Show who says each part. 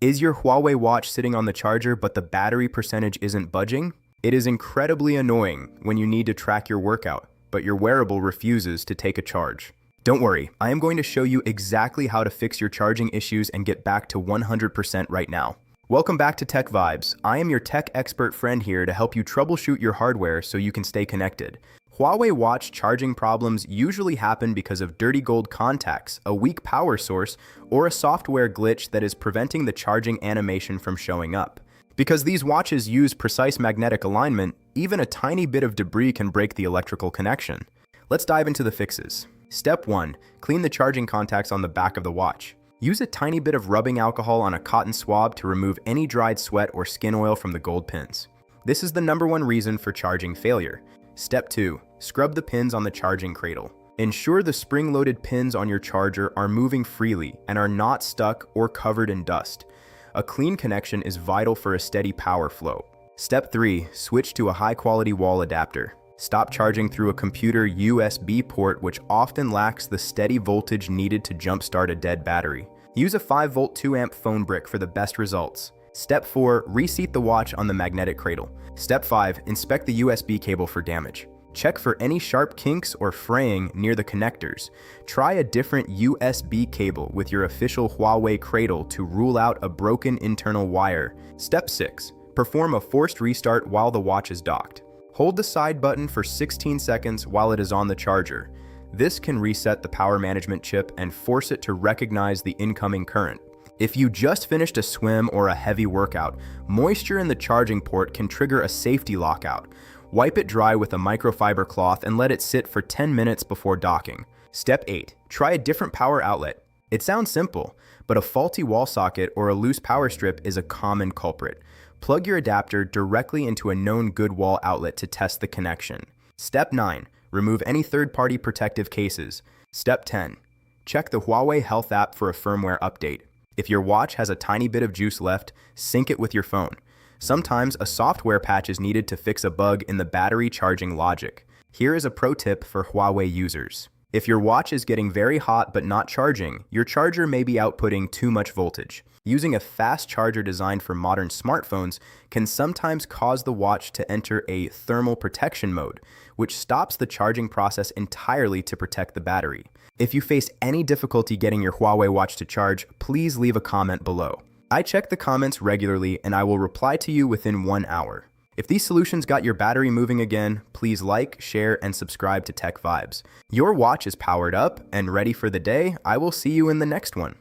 Speaker 1: Is your Huawei Watch sitting on the charger but the battery percentage isn't budging? It is incredibly annoying when you need to track your workout, but your wearable refuses to take a charge. Don't worry, I am going to show you exactly how to fix your charging issues and get back to 100% right now. Welcome back to TechVibes. I am your tech expert friend here to help you troubleshoot your hardware so you can stay connected. Huawei Watch charging problems usually happen because of dirty gold contacts, a weak power source, or a software glitch that is preventing the charging animation from showing up. Because these watches use precise magnetic alignment, even a tiny bit of debris can break the electrical connection. Let's dive into the fixes. Step 1. Clean the charging contacts on the back of the watch. Use a tiny bit of rubbing alcohol on a cotton swab to remove any dried sweat or skin oil from the gold pins. This is the #1 reason for charging failure. Step 2. Scrub the pins on the charging cradle. Ensure the spring-loaded pins on your charger are moving freely and are not stuck or covered in dust. A clean connection is vital for a steady power flow. Step 3. Switch to a high-quality wall adapter. Stop charging through a computer USB port which often lacks the steady voltage needed to jumpstart a dead battery. Use a 5-volt 2-amp phone brick for the best results. Step 4. Reseat the watch on the magnetic cradle. Step 5. Inspect the USB cable for damage. Check for any sharp kinks or fraying near the connectors. Try a different USB cable with your official Huawei cradle to rule out a broken internal wire. Step 6. Perform a forced restart while the watch is docked. Hold the side button for 16 seconds while it is on the charger. This can reset the power management chip and force it to recognize the incoming current. If you just finished a swim or a heavy workout, moisture in the charging port can trigger a safety lockout. Wipe it dry with a microfiber cloth and let it sit for 10 minutes before docking. Step 8. Try a different power outlet. It sounds simple, but a faulty wall socket or a loose power strip is a common culprit. Plug your adapter directly into a known good wall outlet to test the connection. Step 9. Remove any third-party protective cases. Step 10. Check the Huawei Health app for a firmware update. If your watch has a tiny bit of juice left, sync it with your phone. Sometimes a software patch is needed to fix a bug in the battery charging logic. Here is a pro tip for Huawei users. If your watch is getting very hot but not charging, your charger may be outputting too much voltage. Using a fast charger designed for modern smartphones can sometimes cause the watch to enter a thermal protection mode, which stops the charging process entirely to protect the battery. If you face any difficulty getting your Huawei Watch to charge, please leave a comment below. I check the comments regularly and I will reply to you within 1 hour. If these solutions got your battery moving again, please like, share, and subscribe to TechVibes. Your watch is powered up and ready for the day. I will see you in the next one.